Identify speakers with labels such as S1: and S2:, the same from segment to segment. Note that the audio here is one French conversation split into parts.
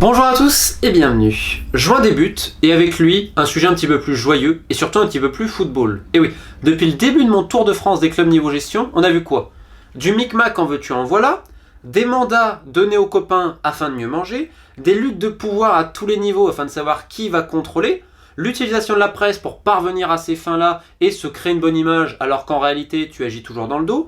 S1: Bonjour à tous et bienvenue. Juin débute et avec lui un sujet un petit peu plus joyeux et surtout un petit peu plus football. Et oui, depuis le début de mon tour de France des clubs niveau gestion, on a vu quoi? Du micmac en veux-tu en voilà, des mandats donnés aux copains afin de mieux manger, des luttes de pouvoir à tous les niveaux afin de savoir qui va contrôler, l'utilisation de la presse pour parvenir à ces fins-là et se créer une bonne image alors qu'en réalité tu agis toujours dans le dos,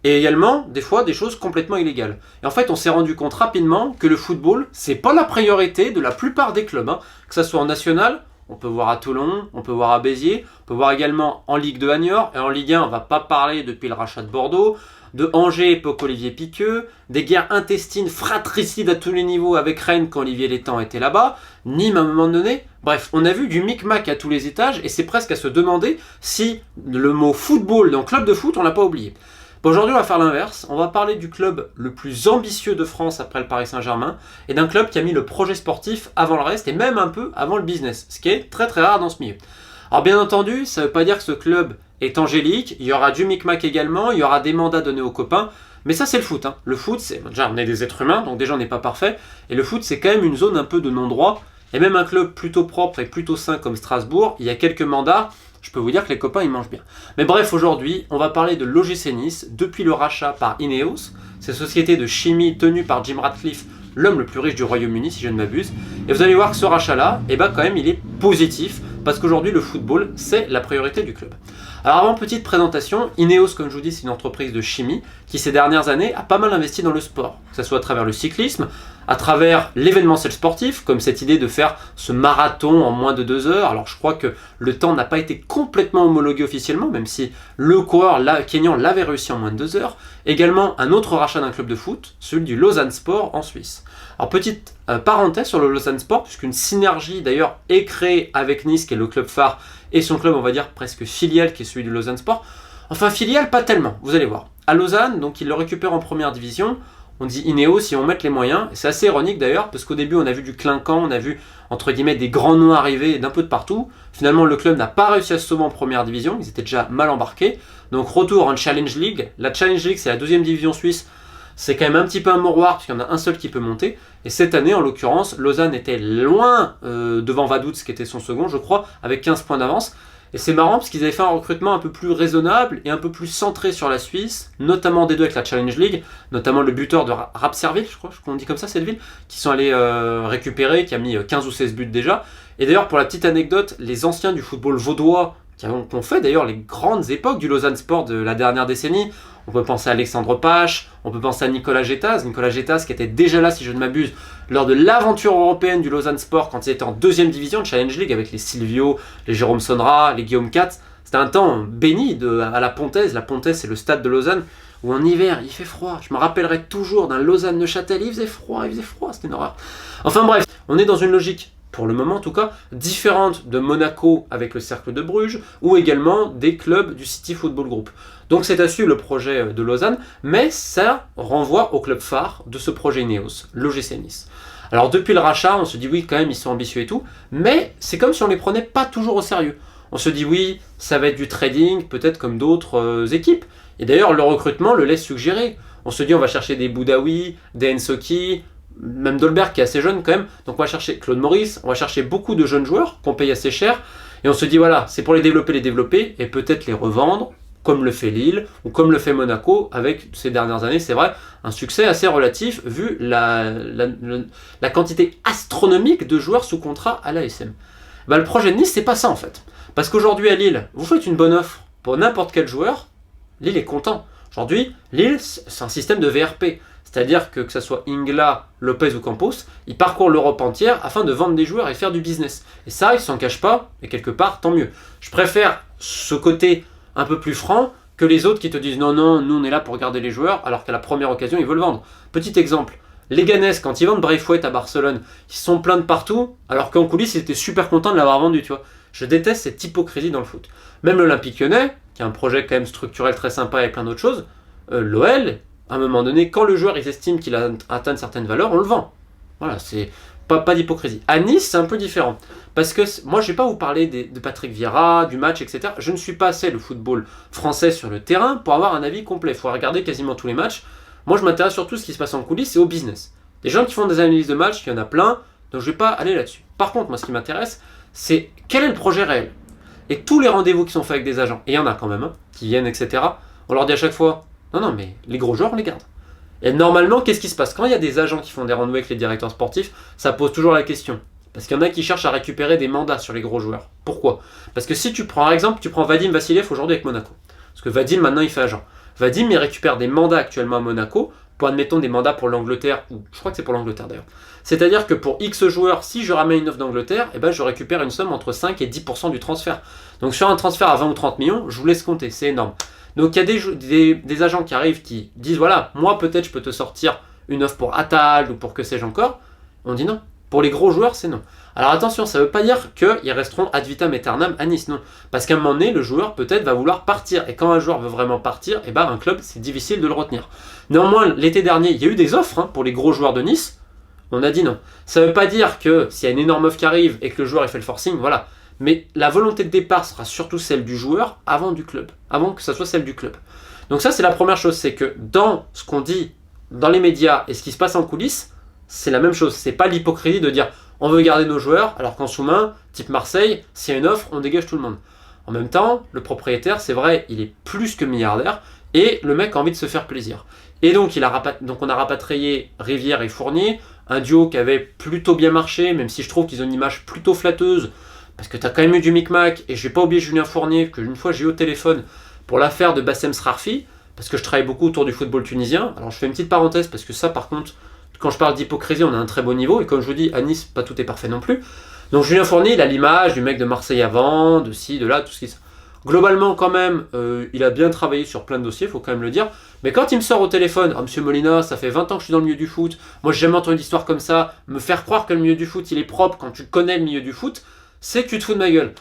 S1: et également, des fois, des choses complètement illégales. Et en fait, on s'est rendu compte rapidement que le football, c'est pas la priorité de la plupart des clubs. Que ça soit en national, on peut voir à Toulon, on peut voir à Béziers, on peut voir également en Ligue 2 à Niort, et en Ligue 1, on va pas parler depuis le rachat de Bordeaux, de Angers, époque Olivier Piqueux, des guerres intestines fratricides à tous les niveaux avec Rennes quand Olivier Létang était là-bas, Nîmes à un moment donné. Bref, on a vu du micmac à tous les étages, et c'est presque à se demander si le mot football dans club de foot, on l'a pas oublié. Bon, aujourd'hui, on va faire l'inverse. On va parler du club le plus ambitieux de France après le Paris Saint-Germain et d'un club qui a mis le projet sportif avant le reste et même un peu avant le business, ce qui est très très rare dans ce milieu. Alors bien entendu, ça ne veut pas dire que ce club est angélique, il y aura du micmac également, il y aura des mandats donnés aux copains, mais ça c'est le foot. Le foot, c'est déjà on est des êtres humains, donc déjà on n'est pas parfait, et le foot c'est quand même une zone un peu de non-droit, et même un club plutôt propre et plutôt sain comme Strasbourg, il y a quelques mandats, je peux vous dire que les copains ils mangent bien. Mais bref, aujourd'hui, on va parler de l'OGC Nice depuis le rachat par Ineos, cette société de chimie tenue par Jim Ratcliffe, l'homme le plus riche du Royaume-Uni si je ne m'abuse. Et vous allez voir que ce rachat-là, quand même, il est positif parce qu'aujourd'hui le football c'est la priorité du club. Alors avant, petite présentation, Ineos, comme je vous dis, c'est une entreprise de chimie qui ces dernières années a pas mal investi dans le sport, que ce soit à travers le cyclisme, à travers l'événementiel sportif, comme cette idée de faire ce marathon en moins de 2 heures. Alors je crois que le temps n'a pas été complètement homologué officiellement, même si le coureur kényan l'avait réussi en moins de 2 heures. Également un autre rachat d'un club de foot, celui du Lausanne Sport en Suisse. Alors petite parenthèse sur le Lausanne Sport, puisqu'une synergie d'ailleurs est créée avec Nice, qui est le club phare, et son club on va dire presque filial, qui est celui du Lausanne Sport. Enfin filial pas tellement, vous allez voir. À Lausanne, donc il le récupère en première division. On dit Ineos si on met les moyens. C'est assez ironique d'ailleurs, parce qu'au début on a vu du clinquant, on a vu entre guillemets des grands noms arriver d'un peu de partout. Finalement le club n'a pas réussi à se sauver en première division, ils étaient déjà mal embarqués. Donc retour en Challenge League. La Challenge League c'est la 2e division suisse. C'est quand même un petit peu un mouroir, puisqu'il y en a un seul qui peut monter. Et cette année, en l'occurrence, Lausanne était loin devant Vaduz, qui était son second, je crois, avec 15 points d'avance. Et c'est marrant, parce qu'ils avaient fait un recrutement un peu plus raisonnable et un peu plus centré sur la Suisse, notamment des deux avec la Challenge League, notamment le buteur de Rapserville, je crois qu'on dit comme ça cette ville, qui sont allés récupérer, qui a mis 15 ou 16 buts déjà. Et d'ailleurs, pour la petite anecdote, les anciens du football vaudois, qui ont fait d'ailleurs les grandes époques du Lausanne Sport de la dernière décennie. On peut penser à Alexandre Pache, on peut penser à Nicolas Gétaz qui était déjà là, si je ne m'abuse, lors de l'aventure européenne du Lausanne Sport quand il était en 2e division de Challenge League avec les Silvio, les Jérôme Sonra, les Guillaume Katz. C'était un temps béni à la Pontaise. La Pontaise, c'est le stade de Lausanne où en hiver, il fait froid. Je me rappellerai toujours d'un Lausanne-Neuchâtel, il faisait froid, c'était une horreur. Enfin bref, on est dans une logique, pour le moment en tout cas, différente de Monaco avec le Cercle de Bruges, ou également des clubs du City Football Group. Donc c'est à suivre le projet de Lausanne, mais ça renvoie au club phare de ce projet Ineos, l'OGC Nice. Alors depuis le rachat, on se dit oui quand même ils sont ambitieux et tout, mais c'est comme si on les prenait pas toujours au sérieux. On se dit oui, ça va être du trading, peut-être comme d'autres équipes, et d'ailleurs le recrutement le laisse suggérer. On se dit on va chercher des Boudaoui, des Ensoki, même Dolberg qui est assez jeune quand même, donc on va chercher Claude Maurice, on va chercher beaucoup de jeunes joueurs qu'on paye assez cher, et on se dit voilà, c'est pour les développer, et peut-être les revendre, comme le fait Lille, ou comme le fait Monaco, avec ces dernières années, c'est vrai, un succès assez relatif, vu la quantité astronomique de joueurs sous contrat à l'ASM. Le projet de Nice, c'est pas ça en fait. Parce qu'aujourd'hui à Lille, vous faites une bonne offre pour n'importe quel joueur, Lille est content. Aujourd'hui, Lille, c'est un système de VRP. C'est-à-dire que ce soit Ingla, Lopez ou Campos, ils parcourent l'Europe entière afin de vendre des joueurs et faire du business. Et ça, ils s'en cachent pas, et quelque part, tant mieux. Je préfère ce côté un peu plus franc que les autres qui te disent non, nous on est là pour garder les joueurs, alors qu'à la première occasion, ils veulent vendre. Petit exemple, les Ganes, quand ils vendent Braithwaite à Barcelone, ils sont pleins de partout, alors qu'en coulisses, ils étaient super contents de l'avoir vendu, tu vois. Je déteste cette hypocrisie dans le foot. Même l'Olympique Lyonnais, qui a un projet quand même structurel très sympa et plein d'autres choses, l'OL, à un moment donné, quand le joueur ils estiment qu'il a atteint une certaine valeur, on le vend. Voilà, c'est pas d'hypocrisie. À Nice, c'est un peu différent. Parce que moi, je ne vais pas vous parler de Patrick Vieira, du match, etc. Je ne suis pas assez le football français sur le terrain pour avoir un avis complet. Il faut regarder quasiment tous les matchs. Moi, je m'intéresse surtout à ce qui se passe en coulisses et au business. Les gens qui font des analyses de match, il y en a plein. Donc je vais pas aller là-dessus. Par contre, moi ce qui m'intéresse, c'est quel est le projet réel. Et tous les rendez-vous qui sont faits avec des agents, et il y en a quand même, hein, qui viennent, etc., on leur dit à chaque fois, non, mais les gros joueurs, on les garde. Et normalement, qu'est-ce qui se passe? Quand il y a des agents qui font des rendez-vous avec les directeurs sportifs, ça pose toujours la question. Parce qu'il y en a qui cherchent à récupérer des mandats sur les gros joueurs. Pourquoi? Parce que si tu prends, par exemple, tu prends Vadim Vassiliev aujourd'hui avec Monaco. Parce que Vadim, maintenant, il fait agent. Vadim, il récupère des mandats actuellement à Monaco, pour admettons des mandats pour l'Angleterre, ou je crois que c'est pour l'Angleterre d'ailleurs. C'est-à-dire que pour X joueurs, si je ramène une offre d'Angleterre, eh ben, je récupère une somme entre 5 et 10% du transfert. Donc sur un transfert à 20 ou 30 millions, je vous laisse compter, c'est énorme. Donc il y a des agents qui arrivent qui disent, voilà, moi peut-être je peux te sortir une offre pour Atal ou pour que sais-je encore. On dit non. Pour les gros joueurs, c'est non. Alors attention, ça ne veut pas dire qu'ils resteront ad vitam aeternam à Nice, non. Parce qu'à un moment donné, le joueur peut-être va vouloir partir. Et quand un joueur veut vraiment partir, eh ben, un club, c'est difficile de le retenir. Néanmoins, l'été dernier, il y a eu des offres pour les gros joueurs de Nice. On a dit non. Ça ne veut pas dire que s'il y a une énorme offre qui arrive et que le joueur il fait le forcing, voilà. Mais la volonté de départ sera surtout celle du joueur avant du club. Avant que ça soit celle du club. Donc ça, c'est la première chose. C'est que dans ce qu'on dit dans les médias et ce qui se passe en coulisses, c'est la même chose. C'est pas l'hypocrisie de dire on veut garder nos joueurs, alors qu'en sous-main, type Marseille, s'il y a une offre, on dégage tout le monde. En même temps, le propriétaire, c'est vrai, il est plus que milliardaire, et le mec a envie de se faire plaisir. Et donc, on a rapatrié Rivière et Fournier, un duo qui avait plutôt bien marché, même si je trouve qu'ils ont une image plutôt flatteuse, parce que tu as quand même eu du micmac, et je vais pas oublier Julien Fournier, que une fois j'ai eu au téléphone pour l'affaire de Bassem Srarfi, parce que je travaille beaucoup autour du football tunisien. Alors je fais une petite parenthèse, parce que ça par contre, quand je parle d'hypocrisie, on a un très beau niveau, et comme je vous dis, à Nice, pas tout est parfait non plus. Donc Julien Fournier, il a l'image du mec de Marseille avant, de ci, de là, tout ce qui... Globalement, quand même, il a bien travaillé sur plein de dossiers, il faut quand même le dire. Mais quand il me sort au téléphone, ah, Monsieur Molina, ça fait 20 ans que je suis dans le milieu du foot, moi j'ai jamais entendu d'histoire comme ça, me faire croire que le milieu du foot, il est propre quand tu connais le milieu du foot, c'est que tu te fous de ma gueule.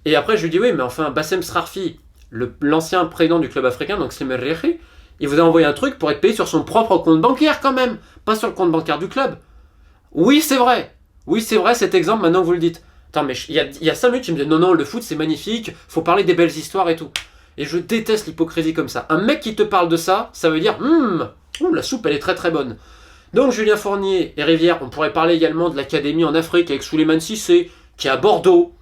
S1: Et après, je lui dis, oui, mais enfin, Bassem Srarfi, l'ancien président du club africain, donc Slimel Riechi, il vous a envoyé un truc pour être payé sur son propre compte bancaire quand même, pas sur le compte bancaire du club. Oui, c'est vrai, cet exemple, maintenant que vous le dites. Attends, mais il y a 5 minutes, il me dit non, le foot c'est magnifique, faut parler des belles histoires et tout. Et je déteste l'hypocrisie comme ça. Un mec qui te parle de ça, ça veut dire la soupe elle est très très bonne. Donc Julien Fournier et Rivière, on pourrait parler également de l'académie en Afrique avec Souleymane Cissé, qui est à Bordeaux.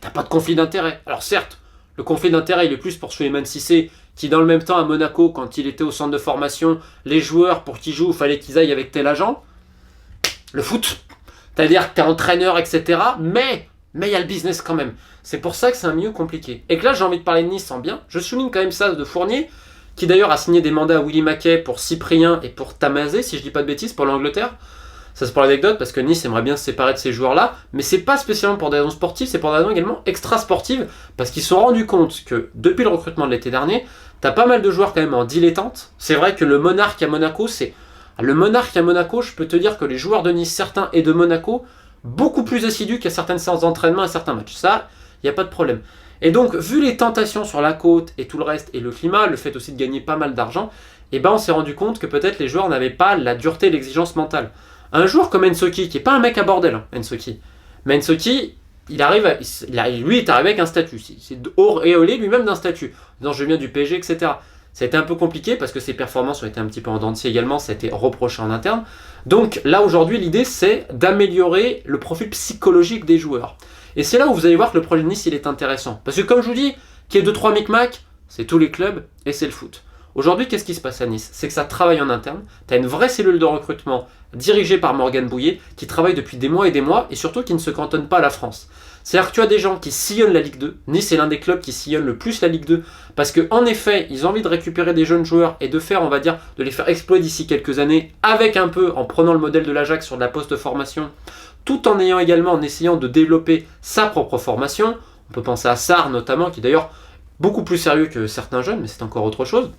S1: T'as pas de conflit d'intérêt. Alors certes, le conflit d'intérêt il est plus pour Souleymane Cissé, qui dans le même temps à Monaco, quand il était au centre de formation, les joueurs pour qu'ils jouent, il fallait qu'ils aillent avec tel agent. Le foot, c'est-à-dire que t'es entraîneur, etc. Mais il y a le business quand même. C'est pour ça que c'est un milieu compliqué. Et que là, j'ai envie de parler de Nice en bien. Je souligne quand même ça de Fournier, qui d'ailleurs a signé des mandats à Willy Mackay pour Cyprien et pour Tamazé, si je dis pas de bêtises, pour l'Angleterre. Ça c'est pour l'anecdote, parce que Nice aimerait bien se séparer de ces joueurs-là, mais c'est pas spécialement pour des raisons sportives, c'est pour des raisons également extra-sportives, parce qu'ils se sont rendus compte que depuis le recrutement de l'été dernier, t'as pas mal de joueurs quand même en dilettante. C'est vrai que le Monarque à Monaco, je peux te dire que les joueurs de Nice, certains, et de Monaco, beaucoup plus assidus qu'à certaines séances d'entraînement et certains matchs. Ça, il n'y a pas de problème. Et donc, vu les tentations sur la côte et tout le reste, et le climat, le fait aussi de gagner pas mal d'argent, on s'est rendu compte que peut-être les joueurs n'avaient pas la dureté et l'exigence mentale. Un joueur comme Ensoki, qui n'est pas un mec à bordel, Ensoki, mais Ensoki, lui est arrivé avec un statut. C'est auréolé lui-même d'un statut. Dans je viens du PSG, etc. Ça a été un peu compliqué parce que ses performances ont été un petit peu en dents de scie également, ça a été reproché en interne. Donc là aujourd'hui l'idée c'est d'améliorer le profil psychologique des joueurs. Et c'est là où vous allez voir que le projet de Nice il est intéressant. Parce que comme je vous dis, qu'il y ait 2-3 micmacs, c'est tous les clubs et c'est le foot. Aujourd'hui qu'est-ce qui se passe à Nice? C'est que ça travaille en interne, tu as une vraie cellule de recrutement dirigée par Morgan Bouillet qui travaille depuis des mois et surtout qui ne se cantonne pas à la France. C'est-à-dire que tu as des gens qui sillonnent la Ligue 2. Nice est l'un des clubs qui sillonne le plus la Ligue 2 parce qu'en effet, ils ont envie de récupérer des jeunes joueurs et de faire, on va dire, de les faire exploser d'ici quelques années avec un peu, en prenant le modèle de l'Ajax sur de la post-formation, tout en essayant de développer sa propre formation. On peut penser à Sarr notamment, qui est d'ailleurs beaucoup plus sérieux que certains jeunes, mais c'est encore autre chose.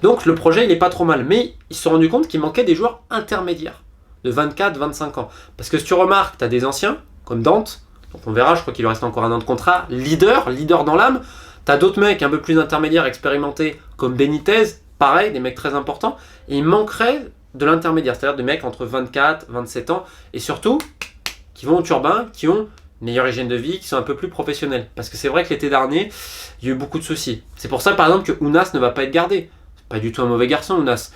S1: Donc le projet, il n'est pas trop mal, mais ils se sont rendus compte qu'il manquait des joueurs intermédiaires de 24-25 ans. Parce que si tu remarques, tu as des anciens, comme Dante, donc on verra, je crois qu'il lui reste encore un an de contrat, leader dans l'âme. T'as d'autres mecs un peu plus intermédiaires, expérimentés, comme Benitez, pareil, des mecs très importants. Et il manquerait de l'intermédiaire, c'est-à-dire des mecs entre 24, 27 ans, et surtout, qui vont au turbin, qui ont une meilleure hygiène de vie, qui sont un peu plus professionnels. Parce que c'est vrai que l'été dernier, il y a eu beaucoup de soucis. C'est pour ça, par exemple, que Ounas ne va pas être gardé. C'est pas du tout un mauvais garçon, Ounas.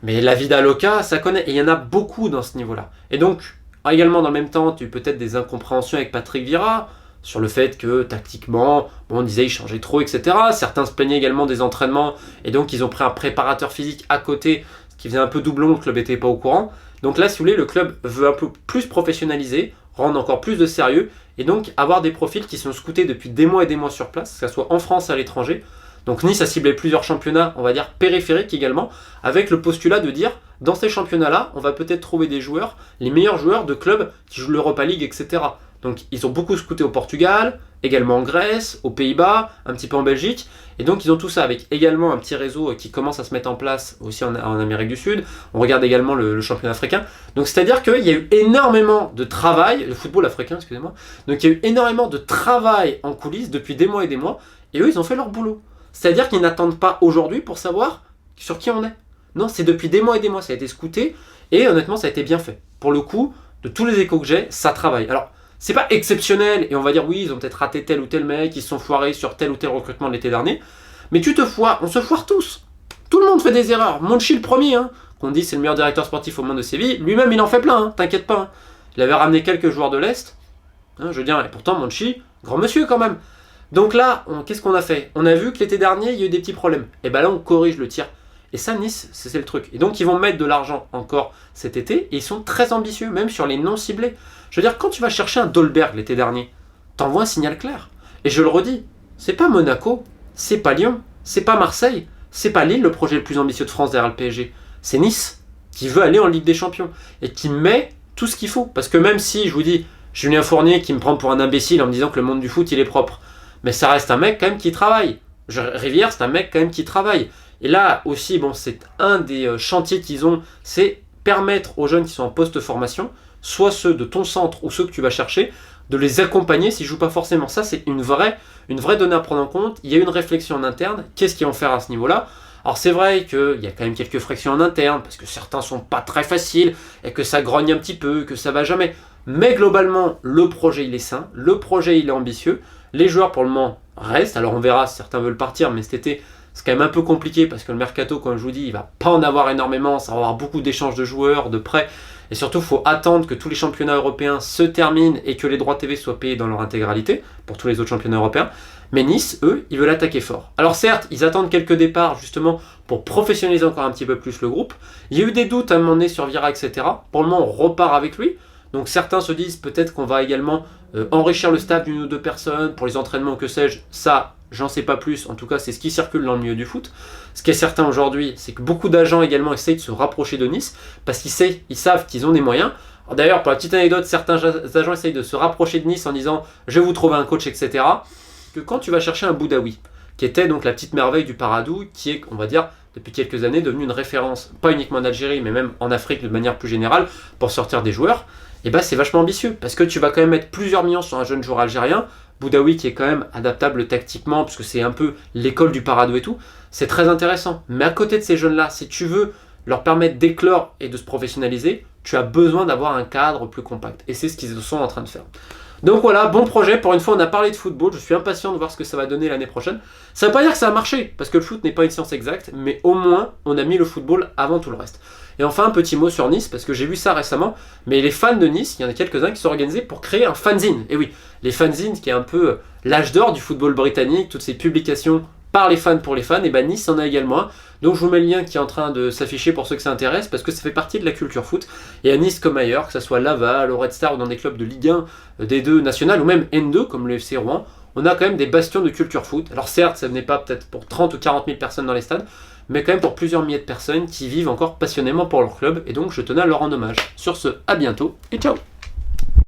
S1: Mais la Vida Loca, ça connaît. Et il y en a beaucoup dans ce niveau-là. Et donc, également, dans le même temps, tu as eu peut-être des incompréhensions avec Patrick Vieira, sur le fait que tactiquement, bon, on disait il changeait trop, etc. Certains se plaignaient également des entraînements, et donc ils ont pris un préparateur physique à côté, ce qui faisait un peu doublon, le club n'était pas au courant. Donc là, si vous voulez, le club veut un peu plus professionnaliser, rendre encore plus de sérieux, et donc avoir des profils qui sont scoutés depuis des mois et des mois sur place, que ce soit en France et à l'étranger. Donc Nice a ciblé plusieurs championnats, on va dire périphériques également, avec le postulat de dire, dans ces championnats-là, on va peut-être trouver des joueurs, les meilleurs joueurs de clubs qui jouent l'Europa League, etc. Donc ils ont beaucoup scouté au Portugal, également en Grèce, aux Pays-Bas, un petit peu en Belgique, et donc ils ont tout ça avec également un petit réseau qui commence à se mettre en place aussi en Amérique du Sud. On regarde également le championnat africain. Donc c'est-à-dire qu'il y a eu énormément de travail, le football africain, excusez-moi, donc il y a eu énormément de travail en coulisses depuis des mois, et eux ils ont fait leur boulot. C'est-à-dire qu'ils n'attendent pas aujourd'hui pour savoir sur qui on est. Non, c'est depuis des mois, ça a été scouté, et honnêtement ça a été bien fait. Pour le coup, de tous les échos que j'ai, ça travaille. Alors, c'est pas exceptionnel, et on va dire oui, ils ont peut-être raté tel ou tel mec, ils se sont foirés sur tel ou tel recrutement de l'été dernier, mais tu te foires, on se foire tous. Tout le monde fait des erreurs. Monchi le premier, qu'on dit c'est le meilleur directeur sportif au monde de Séville, lui-même il en fait plein, t'inquiète pas. Il avait ramené quelques joueurs de l'Est, je veux dire, et pourtant Monchi, grand monsieur quand même. Donc là, qu'est-ce qu'on a fait? On a vu que l'été dernier, il y a eu des petits problèmes. Et ben là, on corrige le tir. Et ça, Nice, c'est le truc. Et donc, ils vont mettre de l'argent encore cet été, et ils sont très ambitieux, même sur les non ciblés. Je veux dire, quand tu vas chercher un Dolberg l'été dernier, t'envoies un signal clair. Et je le redis, c'est pas Monaco, c'est pas Lyon, c'est pas Marseille, c'est pas Lille, le projet le plus ambitieux de France derrière le PSG. C'est Nice, qui veut aller en Ligue des Champions, et qui met tout ce qu'il faut. Parce que même si, je vous dis, Julien Fournier qui me prend pour un imbécile en me disant que le monde du foot, il est propre, mais ça reste un mec quand même qui travaille. Rivière, c'est un mec quand même qui travaille. Et là aussi, bon, c'est un des chantiers qu'ils ont, c'est permettre aux jeunes qui sont en post-formation, soit ceux de ton centre ou ceux que tu vas chercher, de les accompagner s'ils ne jouent pas forcément. Ça, c'est une vraie donnée à prendre en compte. Il y a une réflexion en interne. Qu'est-ce qu'ils vont faire à ce niveau-là? Alors c'est vrai qu'il y a quand même quelques frictions en interne, parce que certains sont pas très faciles, et que ça grogne un petit peu, que ça va jamais. Mais globalement, le projet, il est sain, le projet, il est ambitieux. Les joueurs, pour le moment, restent. Alors on verra si certains veulent partir, mais cet été, c'est quand même un peu compliqué parce que le mercato, comme je vous dis, il va pas en avoir énormément. Ça va avoir beaucoup d'échanges de joueurs, de prêts. Et surtout, il faut attendre que tous les championnats européens se terminent et que les droits TV soient payés dans leur intégralité pour tous les autres championnats européens. Mais Nice, eux, ils veulent attaquer fort. Alors certes, ils attendent quelques départs justement pour professionnaliser encore un petit peu plus le groupe. Il y a eu des doutes à un moment donné sur Vieira, etc. Pour le moment, on repart avec lui. Donc certains se disent peut-être qu'on va également enrichir le staff d'une ou deux personnes pour les entraînements, que sais-je. Ça, j'en sais pas plus. En tout cas, c'est ce qui circule dans le milieu du foot. Ce qui est certain aujourd'hui, c'est que beaucoup d'agents également essayent de se rapprocher de Nice parce qu'ils savent qu'ils ont des moyens. D'ailleurs, pour la petite anecdote, certains agents essayent de se rapprocher de Nice en disant « je vais vous trouver un coach, etc. » Que quand tu vas chercher un Boudaoui, qui était donc la petite merveille du Paradou, qui est, on va dire, depuis quelques années devenu une référence, pas uniquement en Algérie, mais même en Afrique de manière plus générale, pour sortir des joueurs, et bah c'est vachement ambitieux, parce que tu vas quand même mettre plusieurs millions sur un jeune joueur algérien, Boudaoui qui est quand même adaptable tactiquement, puisque c'est un peu l'école du Paradou et tout, c'est très intéressant. Mais à côté de ces jeunes-là, si tu veux leur permettre d'éclore et de se professionnaliser, tu as besoin d'avoir un cadre plus compact. Et c'est ce qu'ils sont en train de faire. Donc voilà, bon projet. Pour une fois, on a parlé de football. Je suis impatient de voir ce que ça va donner l'année prochaine. Ça ne veut pas dire que ça a marché, parce que le foot n'est pas une science exacte, mais au moins, on a mis le football avant tout le reste. Et enfin, un petit mot sur Nice, parce que j'ai vu ça récemment, mais les fans de Nice, il y en a quelques-uns qui sont organisés pour créer un fanzine. Et oui, les fanzines, qui est un peu l'âge d'or du football britannique, toutes ces publications par les fans pour les fans, et ben Nice en a également un. Donc je vous mets le lien qui est en train de s'afficher pour ceux que ça intéresse, parce que ça fait partie de la culture foot. Et à Nice comme ailleurs, que ce soit Laval, au Red Star ou dans des clubs de Ligue 1, D2 national, ou même N2 comme le FC Rouen, on a quand même des bastions de culture foot. Alors certes, ça venait pas peut-être pour 30 ou 40 000 personnes dans les stades, mais quand même pour plusieurs milliers de personnes qui vivent encore passionnément pour leur club, et donc je tenais à leur rendre hommage. Sur ce, à bientôt, et ciao!